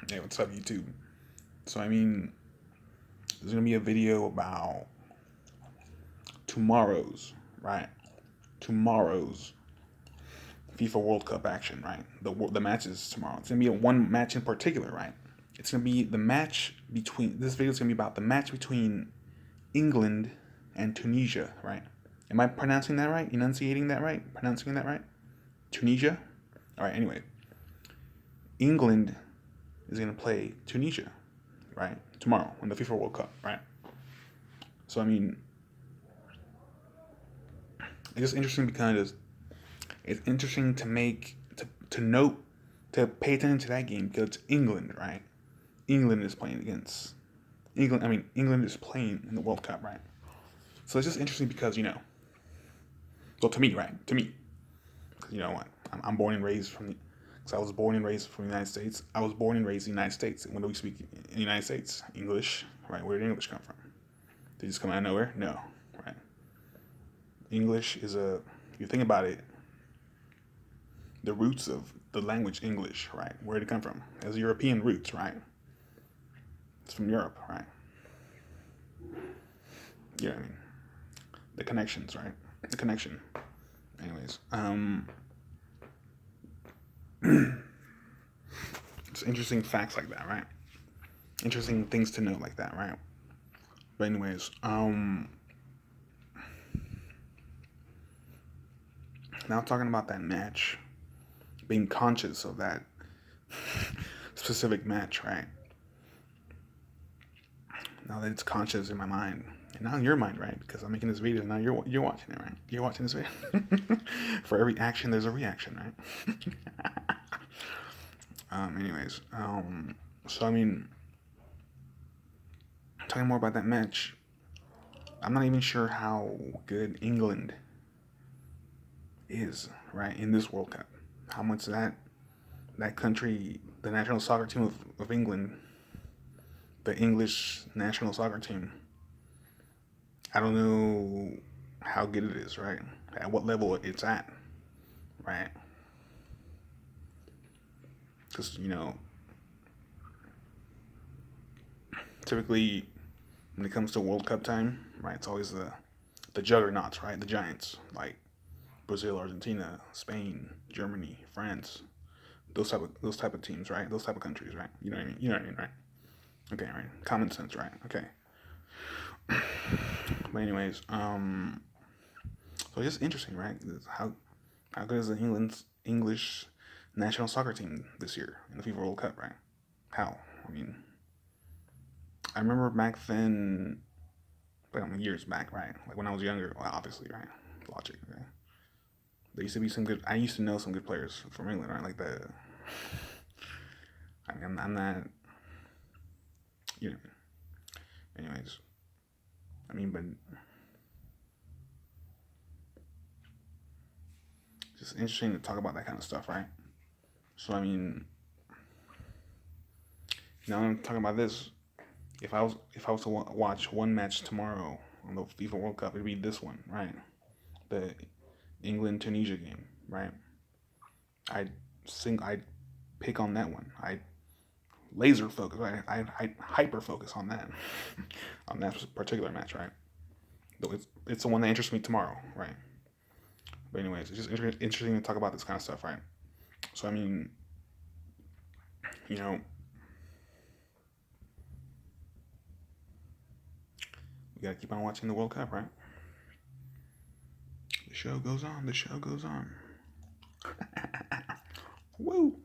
Hey, what's up, YouTube? So, I mean, there's gonna be a video about tomorrow's, right? Tomorrow's FIFA World Cup action, right? The matches tomorrow. It's gonna be a one match in particular, right? It's gonna be the match between. This video is gonna be about the match between England and Tunisia, right? Am I pronouncing that right? Enunciating that right? Pronouncing that right? Tunisia. All right. Anyway, England is gonna play Tunisia, right? Tomorrow in the FIFA World Cup, right? So I mean, it's just interesting because it's interesting to make to note to pay attention to that game because it's England, right? England is playing against England. I mean, England is playing in the World Cup, right? So it's just interesting because well, to me, right? To me, because you know what? I'm born and raised from. Because I was born and raised from the United States. I was born and raised in the United States. And when do we speak in the United States? English, right? Where did English come from? Did it just come out of nowhere? No, right? English is a. If you think about it, the roots of the language English, right? Where did it come from? It has European roots, right? It's from Europe, right? You know what I mean? The connections, right? The connection. Anyways, it's interesting facts like that, right? Interesting things to know like that, right? But anyways, now talking about that match, being conscious of that specific match, right? Now that it's conscious in my mind, and now in your mind, right? Because I'm making this video, now you're watching it, right? You're watching this video. For every action, there's a reaction, right? Anyways, so I mean, talking more about that match, I'm not even sure how good England is, right, in this World Cup. How much that country, the national soccer team of England, the English national soccer team, I don't know how good it is, right? At what level it's at, right? Because typically when it comes to World Cup time, right, it's always the juggernauts, right? The giants like Brazil, Argentina, Spain, Germany, France, those type of teams, right? Those type of countries, right? You know what I mean? You know what I mean, right? Okay, right. Common sense, right? Okay. But anyways, so it's just interesting, right? How good is the England's English national soccer team this year in the FIFA World Cup, right? How? I mean, I remember back then, like years back, right? Like when I was younger, well, obviously, right? Logic, okay? There used to be some good. I used to know some good players from England, right? Like the. I mean, I'm not. You know. Anyways, I mean, but it's just interesting to talk about that kind of stuff, right? So I mean, now I'm talking about this. If I was to watch one match tomorrow on the FIFA World Cup, it'd be this one, right? The England Tunisia game, right? I pick on that one. I laser focus. Right? I hyper focus on that on that particular match, right? Though it's the one that interests me tomorrow, right? But anyways, it's just interesting to talk about this kind of stuff, right? So I mean, you know, we gotta keep on watching the World Cup, right? The show goes on. The show goes on. Woo!